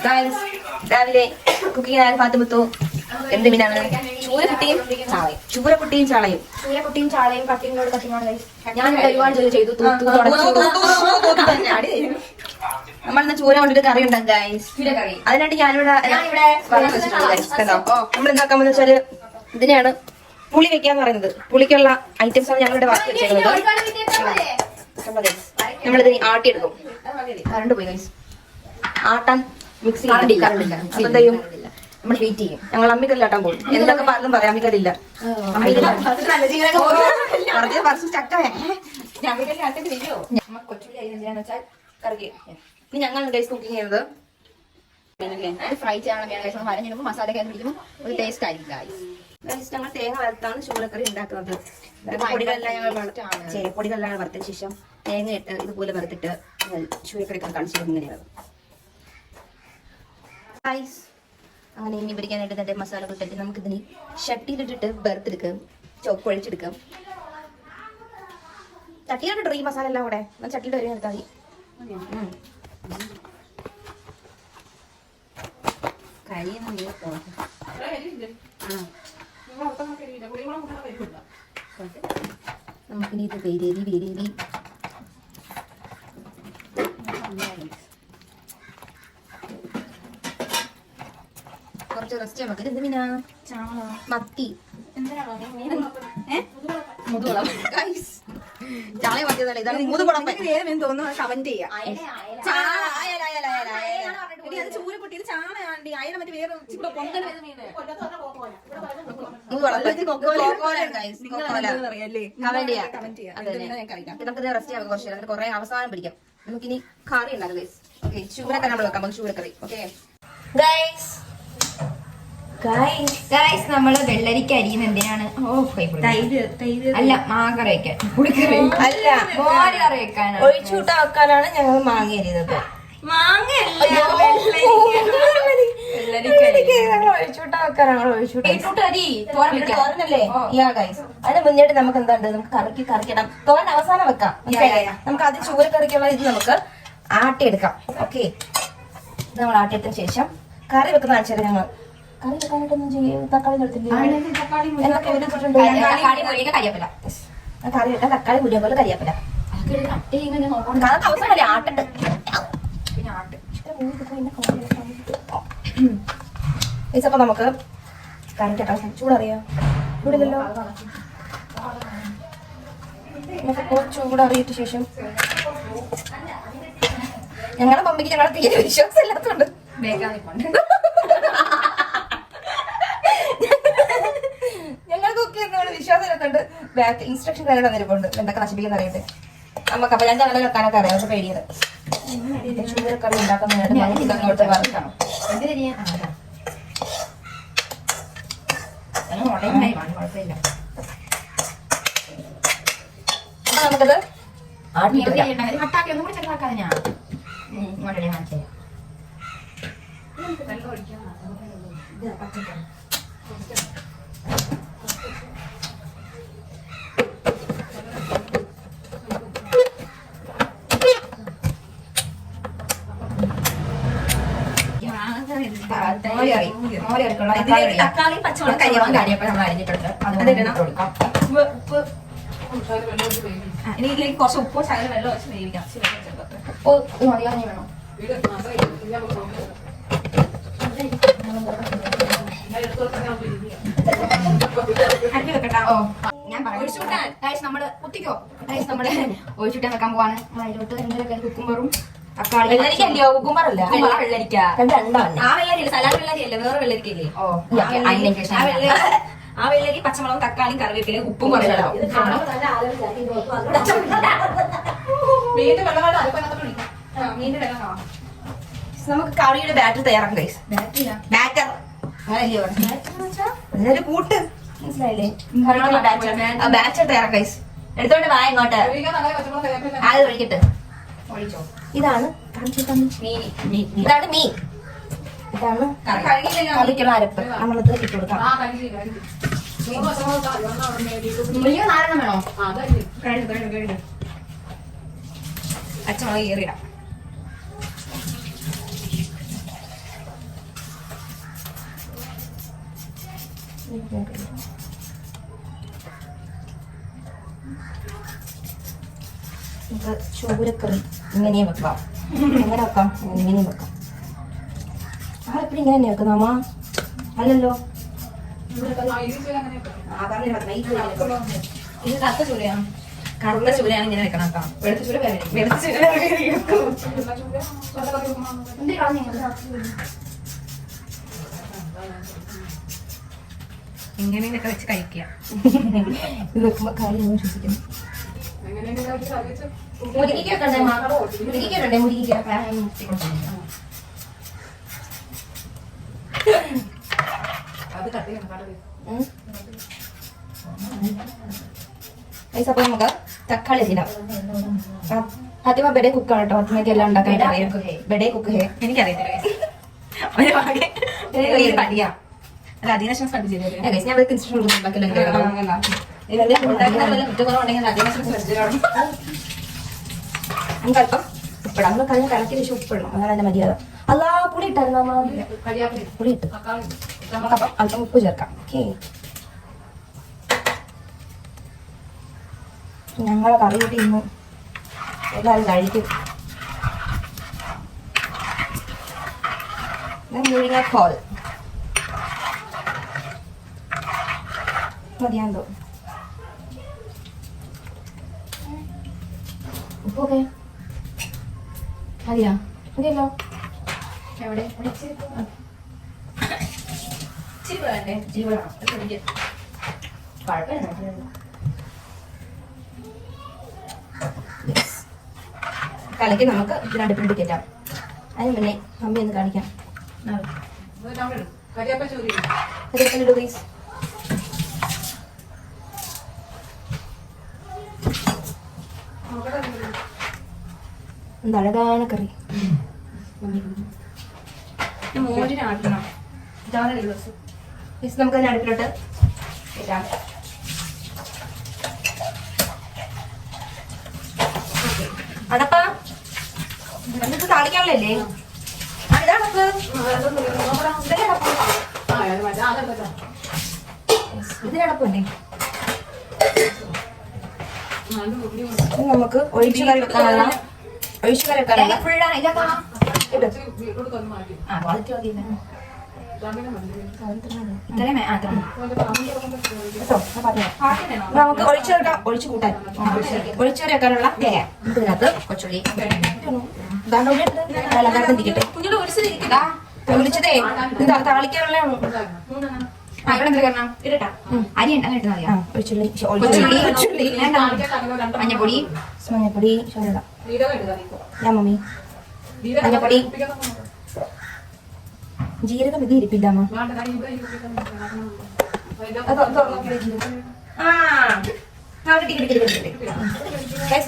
രാവിലെ കുക്കിംഗ് ആയ ഫാത്തിമുത്തു എന്ത് മീനാണ്? ചൂരക്കുട്ടിയും ചാളയും. ചൂരക്കുട്ടിയും ചാളയും കട്ടിങ്ങിനോട് കട്ടിങ്ങാണ്. ഞാൻ ഒരുപാട് ജോലി ചെയ്തു. നമ്മളിന്ന് ചൂര കൊണ്ടിട്ട് കറി ഉണ്ടാകും ഗൈസ്. അതിനായിട്ട് ഞാനിവിടെ നമ്മൾ എന്താക്കാമെന്ന് വെച്ചാല് ഇതിനെയാണ് പുളി വെക്കാന്ന് പറയുന്നത്. പുളിക്കുള്ള ഐറ്റംസ് ആണ് ഞങ്ങളിവിടെ വാക്കി വെച്ചേക്കുന്നത്. നമ്മളിത് ആട്ടിയെടുക്കും. കറണ്ട് പോയി ഗൈസ്. ആട്ടാൻ മിക്സി എന്ത് ചെയ്യും? നമ്മൾ വെയിറ്റ് ചെയ്യും. ഞങ്ങൾ അമ്മിക്കല്ലാട്ടാൻ പോകും. എന്തൊക്കെ പറഞ്ഞും പറയാം, അമ്മിക്കല്ലില്ല. ഇനി ഞങ്ങൾ ഗൈസ് കുക്കിംഗ് ചെയ്യുന്നത് ഫ്രൈ ചെയ്യണം. വരഞ്ഞിടുമ്പോൾ മസാല കയറി പിടിക്കുമ്പോൾ ഒരു ടേസ്റ്റ് ആയിരിക്കും ഗൈസ്. ഞങ്ങൾ തേങ്ങ വറുത്താണ് ചൂരക്കറി ഉണ്ടാക്കുന്നത്. പൊടികളെല്ലാം വറുത്തതിന് ശേഷം തേങ്ങ ഇട്ട് ഇതുപോലെ വറുത്തിട്ട് ചൂരക്കറി കാണിച്ചിരുന്നത് ഇങ്ങനെയാണ് ഗൈസ്. അങ്ങനെ ഇനി പിടിക്കാനായിട്ട് തന്നെ മസാല ഇട്ടിട്ട് നമുക്കിതിന് ചട്ടിയിലിട്ടിട്ട് വറുത്തെടുക്കാം, ഒഴിച്ചെടുക്കാം. ചട്ടിയിലിട്ടിട്ട് ഈ മസാല എല്ലാം കൂടെ ചട്ടിയിൽ വരെ എടുത്താൽ മതി. നമുക്കിനി ഇത് വേരേരി കുറച്ച് റെസ്റ്റ് നമുക്ക്. എന്ത് മീനാ? മത്തി. ചാളയെ മത്തിയതല്ല, ഇതാണ് മുതുകുളം തോന്നുന്നു. കമന്റ് ചെയ്യാം. കൊറേ അവസാനം പിടിക്കാം. നമുക്കിനി കറി ഉണ്ടാക്കാം ഗൈസ്. ഓക്കെ, ചൂരക്കറി നമ്മൾ വെക്കാം. നമുക്ക് ചൂരക്കറി. ഓക്കെ ഗൈസ്, നമ്മള് വെള്ളരിക്ക അരിയുന്ന എന്തിനാണ്? അല്ല, മാങ്ങറി വെക്കാൻ അല്ല, മോര് കറി വെക്കാൻ, ഒഴിച്ചൂട്ട വെക്കാനാണ് ഞങ്ങൾ മാങ്ങ അരിയുന്നത്. ഒഴിച്ചൂട്ട വെക്കാനാണ്. അതിന് മുന്നേറ്റ് നമുക്ക് എന്താണ്ട് നമുക്ക് കറിക്കിടാം. തോരൻ അവസാനം വെക്കാം. നമുക്ക് ആദ്യം ചൂരക്കറിക്കുള്ള ഇത് നമുക്ക് ആട്ടിയെടുക്കാം. ഓക്കെ, ഇത് നമ്മൾ ആട്ടിയതിനു ശേഷം കറി വെക്കുന്ന ആഴ്ചയിൽ ഞങ്ങൾ കറി വെക്കാനായിട്ടൊന്നും ചെയ്യും. തക്കാളി എടുത്തില്ല, എന്തൊക്കെ കരിയപ്പില്ല. കറി വെക്കാൻ തക്കാളി മുരിയ പോലെ കരിയപ്പില്ല. അവസാനല്ലേ ആട്ടുണ്ട്. അപ്പൊ നമുക്ക് കറി കേട്ടോ. ചൂടറിയോ? ചൂടില്ലല്ലോ. ചൂടറിയിട്ട് ശേഷം ഞങ്ങളുടെ മമ്മിക്ക് ഞങ്ങളുടെ തീരെ വിശ്വാസം ഇല്ലാത്തതുണ്ട്. ഞങ്ങൾ കുക്ക് ചെയ്യുന്നവരുടെ വിശ്വാസം ഇല്ലാത്തതുണ്ട്. ബാക്ക് ഇൻസ്ട്രക്ഷൻ കാര്യങ്ങൾ തന്നിട്ടുണ്ട് എന്തൊക്കെ നശിപ്പിക്കുന്ന അറിയട്ടെ. നമുക്ക് അപ്പൊ ഞങ്ങൾ വെക്കാനൊക്കെ അറിയാം. പക്ഷെ പേടിയത് ചൂരക്കറി ഉണ്ടാക്കുന്നതിനായിട്ട് അങ്ങോട്ട് വറുക്കണം. അപ്പൊ നമുക്കത് തക്കാളി പച്ചമുളക് കരിയാൻ കാര്യപ്പോൾ നമ്മൾ അരിഞ്ഞിട്ടുണ്ട്. ഇനി ഇതിലേക്ക് കുറച്ച് ഉപ്പോ ശകലം വെള്ളം വെച്ച് വേവിക്കാം. വേണോ? ഞാൻ പറയാം, നമ്മള് കുത്തിക്കോ. നമ്മള് ഒഴിച്ചിട്ടാൻ വെക്കാൻ പോവാണ്. അതിലോട്ട് എന്തൊക്കെ കുക്കുംബറും തക്കാളി. വെള്ളരിക്കല്ലോ, കുക്കുംബറല്ല, വെള്ളരിക്ക. ആ വെള്ളരി സലാഡ് വെള്ളരിയല്ല, വേറെ വെള്ളരിക്കല്ലേ? ആ വെള്ളരി പച്ചമുളകും തക്കാളിയും കറിവേപ്പില ഉപ്പും കുറച്ചിടാം. നമുക്ക് കറിയുടെ ബാറ്റർ തയ്യാറാക്കാം ഗൈസ്. ബാറ്റർ അങ്ങനെയല്ലേ കൂട്ട്, മനസ്സിലായില്ലേ? ബാറ്റർ തയ്യാറാക്കാം ഗൈസ്. എടുത്തോണ്ട് വാ ഇങ്ങോട്ട്. അത് ഒഴിക്കട്ടെ. ഇതാണ് മീൻ. ഇതാണ് മീൻ. ഇതാണ് കറിക്കുള്ള അരപ്പ്. നമ്മളത് ഇട്ട് കൊടുക്കാം. നാരങ്ങ വേണോ? പച്ചമുളക് കീറിയിടാം. നമുക്ക് ചൂരക്കറി ഇങ്ങനെയും വെക്കാം. എങ്ങനെ വെക്കാം? ഇങ്ങനെയും വെക്കാം. ആരെപ്പോഴും ഇങ്ങനെ തന്നെ വെക്കുന്ന അമ്മ? അല്ലല്ലോ, ഇത് കറുത്ത ചൂരയാണ്. കറുത്ത ചൂരയാണ് ഇങ്ങനെ വെക്കണം കേട്ടോ. വെളുത്ത ചൂര ഇങ്ങനെയൊക്കെ വെച്ച് കഴിക്കുക. ഇത് വെക്കുമ്പോ കാര്യം വിശ്വസിക്കുന്നു. മുരിക്കണ്ടേ മുരിക്ക അപ്പൊ നമുക്ക് തക്കാളി ഇടാം. ഫാത്തിമ ബെഡേ കുക്കാണ് കേട്ടോ. ഫാത്തിമയ്ക്ക് എല്ലാം ഉണ്ടാക്കാനായിട്ട് അറിയാം. ബെഡേ കുക്ക് ഹേ എനിക്കറിയത്തില്ല. ഞാൻ നമുക്കല്പം ഉപ്പിടാം. നമ്മൾ കഴിഞ്ഞ കലക്കിയ ശേഷം ഉപ്പിടണം. അതാണ് എന്റെ മര്യാദ. അല്ലാ പുളി ഇട്ടായിരുന്നു. പുളി ഇട്ടു. നമുക്കപ്പം അല്പം ഉപ്പ് ചേർക്കാം. ഓക്കെ, ഞങ്ങളെ കറി കൂട്ടി ഇന്ന് എല്ലാവരും കഴിക്കും. മുരിങ്ങക്കോൽ മതിയാന്ന് തോന്നുന്നു. ഉപ്പൊക്കെ മതിയാ? മതിയല്ലോ. എവിടെ കലക്കി നമുക്ക് ഇതിനടുപ്പിട്ട് കയറ്റാം. അതിന് മുന്നേ അമ്മ ഒന്ന് കാണിക്കാം. അഴകാണ് കറി. മോരിനാട്ടണം. നമുക്ക് അതിന് അടുപ്പിലോട്ട് ഇടാം. അടപ്പ എന്നിട്ട് താളിക്കാനുള്ളല്ലേ? ഇതടപ്പ് ഇതിനടപ്പല്ലേ? നമുക്ക് ഒഴിച്ചു കറി വെക്കാനുള്ള നമുക്ക് ഒഴിച്ചു കൂട്ടാൻ ഒഴിച്ചുകറി വെക്കാനുള്ള തേങ്ങ ഇതിനകത്ത് കൊച്ചുള്ളി ഒഴിച്ചതേ എന്താ താളിക്കാനുള്ള മഞ്ഞപ്പൊടി മഞ്ഞപ്പൊടി മമ്മി മഞ്ഞപ്പൊടി ജീരകം ഇത് ഇരിപ്പില്ല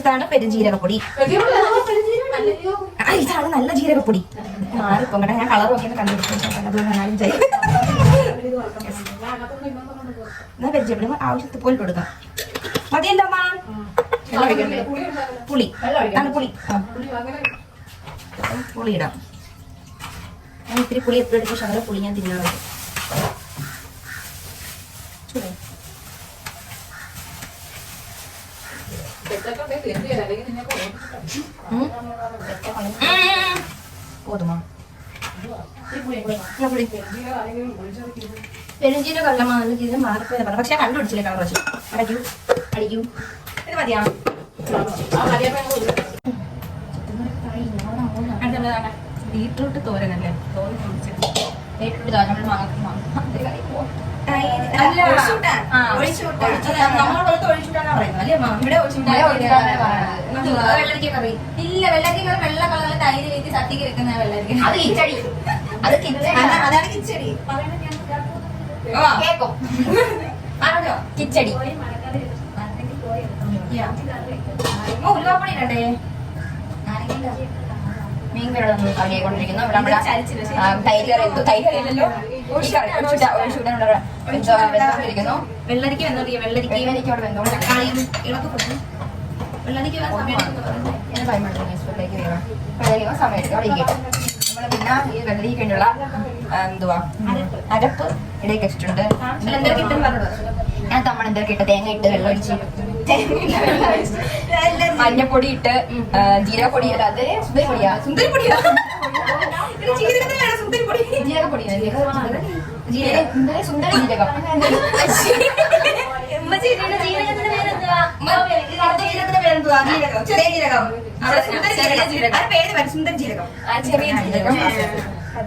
ഇതാണ് പെരുംജീരകപ്പൊടി. ഇതാണ് നല്ല ജീരകപ്പൊടി. മാറിപ്പോ കേട്ടോ, ഞാൻ കളർ നോക്കിയത് കണ്ടുപിടിച്ചു. വെജിറ്റബിൾ ആവശ്യത്തിൽ പോലും കൊടുക്കാം. മതിയല്ലോ അമ്മ. പുളി പുളി പുളി ഇടാം. ഞാൻ ഇത്തിരി പുളി എപ്പോഴും എടുക്കും. ശകല പുളി ഞാൻ തിന്നാറുണ്ട്. പെരുംജീരകം അല്ല നല്ല രീതിയിൽ മാറിപ്പോയത് പറഞ്ഞു. പക്ഷെ കണ്ടുപിടിച്ചില്ലേ കളർ വെച്ചു. അടയ്ക്കൂ അടിക്കൂ. ഇത് മതിയാ? ബീട്രൂട്ട് തോരനല്ലേ? ബീട്രൂട്ട് തോരൻ ഇല്ല. വെള്ളരിക്ക വെള്ള കളറിൽ തൈര് വീട്ടി സദ്യക്ക് വെക്കുന്ന വെള്ളരിക്ക. അത് കിച്ചടി. അത് അതാണ് കിച്ചടി. കേക്കും ആണോ കിച്ചടി? ഉലുവാപ്പൊടി ഇടണ്ടേ? മീൻ കറി കറിയായിക്കൊണ്ടിരിക്കുന്നു. വെള്ളരിക്ക വെള്ളരിക്ക അവിടെ വെന്തോ. തക്കാളിയും ഇളക്ക് കൊടുക്കും. വെള്ളരിക്ക സമയം എടുക്കും. അവിടെ ഇരിക്കും. നമ്മൾ പിന്നെ ഈ വെള്ളരിക്ക് വേണ്ടിയുള്ള എന്തുവാ അരപ്പ് ഇടയ്ക്ക് വെച്ചിട്ടുണ്ട്. ഞാൻ തമ്മൺ എന്തൊക്കെ ഇട്ട് തേങ്ങ ഇട്ട് വെള്ളം ഒഴിച്ച് മഞ്ഞപ്പൊടി ഇട്ട് ജീരകപ്പൊടി അതെ സുന്ദരിപ്പൊടിയാ ജീരകപ്പൊടി സുന്ദര ജീരകം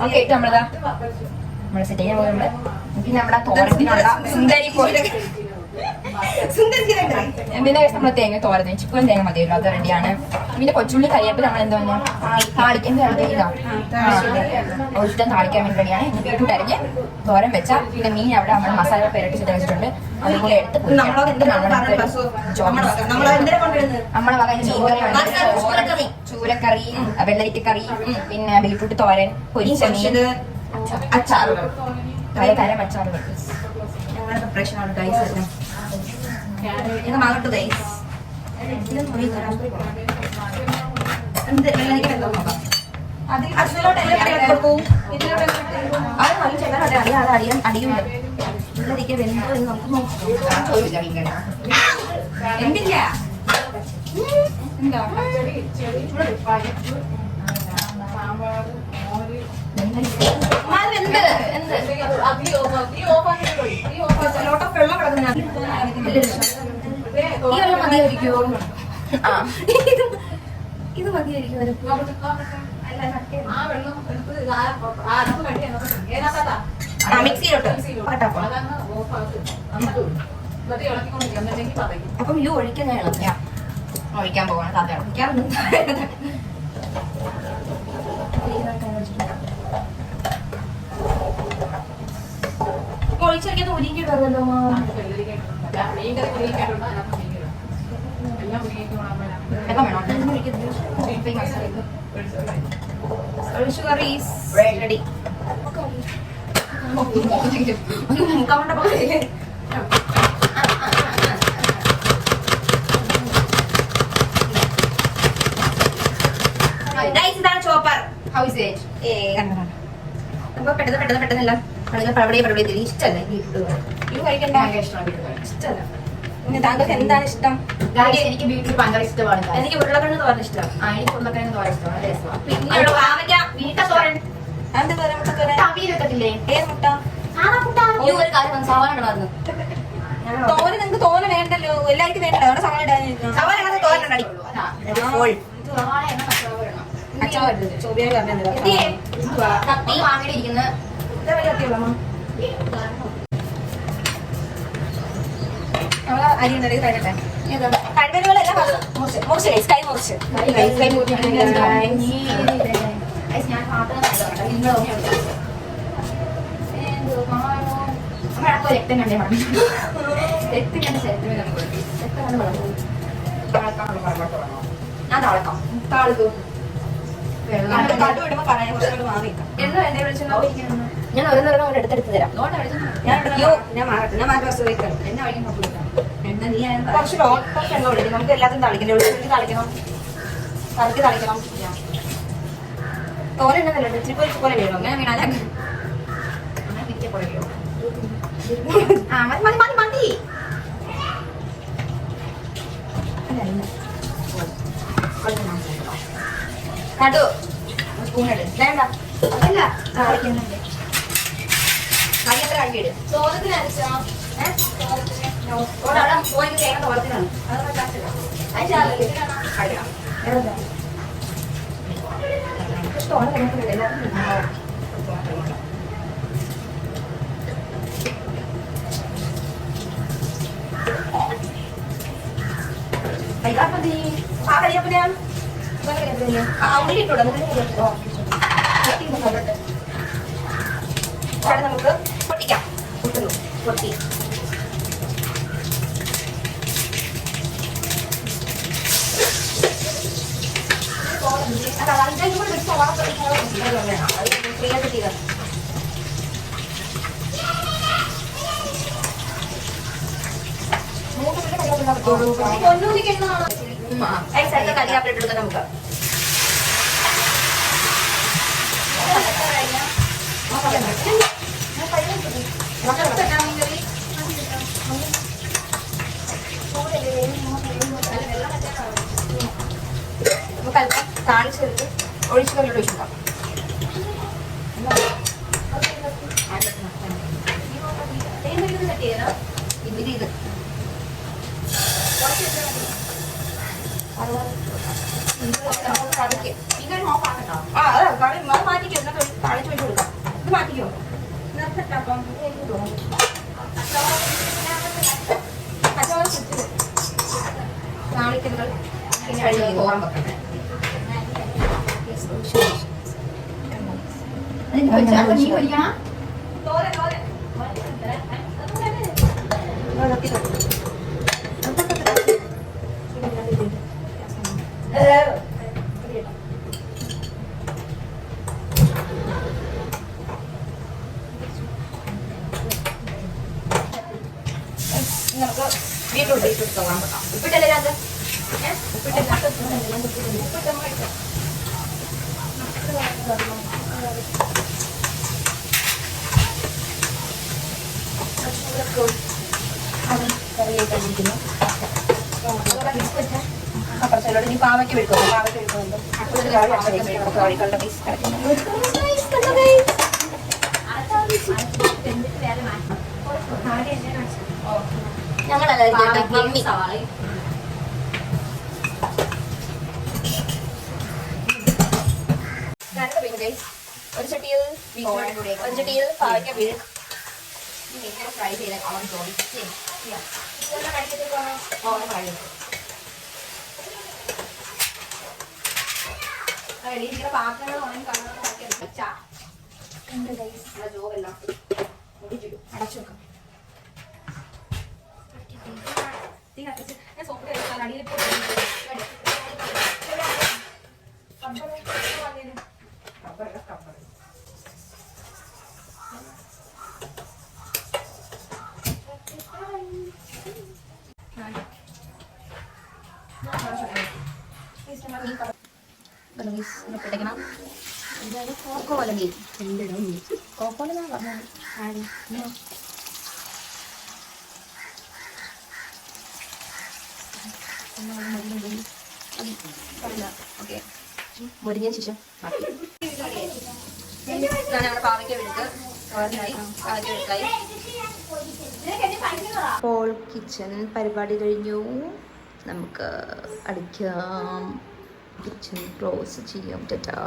ഓക്കെ ഇട്ട് നമ്മള് സെറ്റ് ചെയ്യാൻ പോകുന്നുണ്ട്. പിന്നെ നമ്മുടെ തോരത്തിനുള്ള സുന്ദരി പോലെ പിന്നെ നമ്മള് തേങ്ങ തോരന് ചിക്കൻ തേങ്ങ മതിയല്ലോ, അത് റെഡിയാണ്. പിന്നെ കൊച്ചുള്ളി കരിയേപ്പിൽ നമ്മൾ എന്താ താളിക്കാൻ ഒഴിച്ചിട്ട് താളിക്കാൻ വേണ്ടി റെഡിയാണ്. ബീട്രൂട്ട് അരിഞ്ഞ് തോരൻ വെച്ച പിന്നെ മീൻ അവിടെ നമ്മൾ മസാല പെരട്ടി ചെയ്ത് വെച്ചിട്ടുണ്ട്. അതുപോലെ എടുത്ത് നമ്മളെ വക മീൻകറി, ചൂരക്കറി, വെള്ളരിക്കറി, പിന്നെ ബീട്രൂട്ട് തോരൻ, പൊരിച്ച മീൻ, അച്ചാറ്, തരം അച്ചാറുകൾ. ഞങ്ങളുടെ പ്രിപ്പറേഷൻ ആണ് ഗൈസ്. മാങ്ങട്ട് ഗൈസ് എന്തില്ല എന്താ വെള്ളം കിടക്കുന്ന ഈ വെള്ളം മതിയായിരിക്കുമോ? ഇത് മതിയായിരിക്കും. മിക്സിയിലോട്ട് അപ്പം ഇത് ഒഴിക്കാൻ ഞാൻ ഇളക്കാം. ഒഴിക്കാൻ പോകണം. താത്ത ഒഴിക്കാറുണ്ട്. ഒഴിച്ചൊഴിക്കാത്ത ഒരുക്കിയിട്ടല്ലോ റെഡി. ഇതാണ് ചോപ്പർ. ഹൗസ് അപ്പൊ പെട്ടെന്നല്ല ഇഷ്ടല്ല ഇത് കഴിക്കണ്ട. ഇഷ്ടല്ല. താങ്കൾക്ക് എന്താണ് ഇഷ്ടം? എനിക്ക് ബീട്രൂട്ട് ഭയങ്കര ഇഷ്ടമാണ്. എനിക്ക് ഉരുളക്കിഴങ്ങ് തോരൻ ഇഷ്ടമാണ്. എനിക്ക് ഉരുളക്കിഴങ്ങ് തോരൻ ഇഷ്ടമാണ്. പിന്നെ വീട്ട തോരൻ വെക്കത്തില്ലേ? ഏത് മുട്ട? ഈ ഒരു കാര്യം സവാള പറഞ്ഞു. തോരൻ നിങ്ങൾക്ക് തോരൻ വേണ്ടല്ലോ, എല്ലാവർക്കും വേണ്ട. അവിടെ സവാള സവാള തോരൻ വാങ്ങിയിരിക്കുന്ന നമ്മള് അരി ഉണ്ടെങ്കിൽ കഴിക്കട്ടെ. കഴിവലുകളെല്ലാം മുറിച്ച് കൈ മുറിച്ച് ഞാൻ രക്തം കണ്ടേ രക്തം കണ്ട ശരത്തിന് ഞാൻ താളക്കാം. താളിക്കും ഞാൻ ഓരോന്നോരോന്നും അവിടെ എടുത്തെടുത്ത് തരാം. കുറച്ച് എണ്ണ ഒഴിക്കും. നമുക്ക് എല്ലാത്തിനും തളിക്കണ്ടേ? ഉള്ളിൽ തളിക്കണം, കറിക്ക് തളിക്കണം. തോര എണ്ണ ഇച്ചിരി പോലെ വീണോ? അങ്ങനെ വീണാലേ പോലെ വീണോ? മതി മതി മതി. കണ്ടു സ്പൂൺ ഇട്. വേണ്ട അല്ല തളിക്കുന്നുണ്ട്. കറി എത്ര കഴുകിയിട്. തോരത്തിന് അരച്ചോ? പോയി തേങ്ങ തോരത്തിനാണ്. നമുക്ക് പൊട്ടിക്കാം. പൊട്ടി കരിയാപ്പില എടുക്കാം. നമുക്ക് നമുക്ക് അല്പം താളിച്ചെടുത്ത് ഒഴിച്ചു കല്ലോട് ഒഴിച്ചിട്ടാം. ഇത് മാറ്റിക്കോ, താളിച്ച് വെച്ച് കൊടുക്കാം. ഇത് മാറ്റിക്കോ, താളിക്കുന്നത് ഓർമ്മ വെക്കട്ടെ. നമുക്ക് ബീറ്റ്റൂട്ട് തോന്നാൻ പറ്റാം. ഉപ്പിട്ടല്ലേ അത്? ഉപ്പിട്ടില്ല. കുറച്ചോട് ഇനി പാവയ്ക്ക് എടുക്കുന്നു. പാവയ്ക്ക് എടുക്കുന്നുണ്ട്. കോഴികളുടെ പീസ് ഞങ്ങളല്ല ഒരു ചട്ടിയിൽ ഒരു ചട്ടിയിൽ പാവയ്ക്ക വീഴും. ഫ്രൈ ചെയ്ത പാത്രങ്ങൾ ജോബെല്ലാം അടച്ചു വെക്കാം. കോക്കോല മീൻ കോക്കോല ഓക്കെ മുരിഞ്ഞ ശേഷം ഞങ്ങളുടെ പാവയ്ക്ക വിഴുക്ക് തോരനായി. പാവയ്ക്ക വിഴുക്കായി. അപ്പോൾ കിച്ചൺ പരിപാടി കഴിഞ്ഞു. നമുക്ക് അടിക്കാം. കിച്ചൺ ക്ലോസ് ചെയ്യാം. ടാറ്റാ.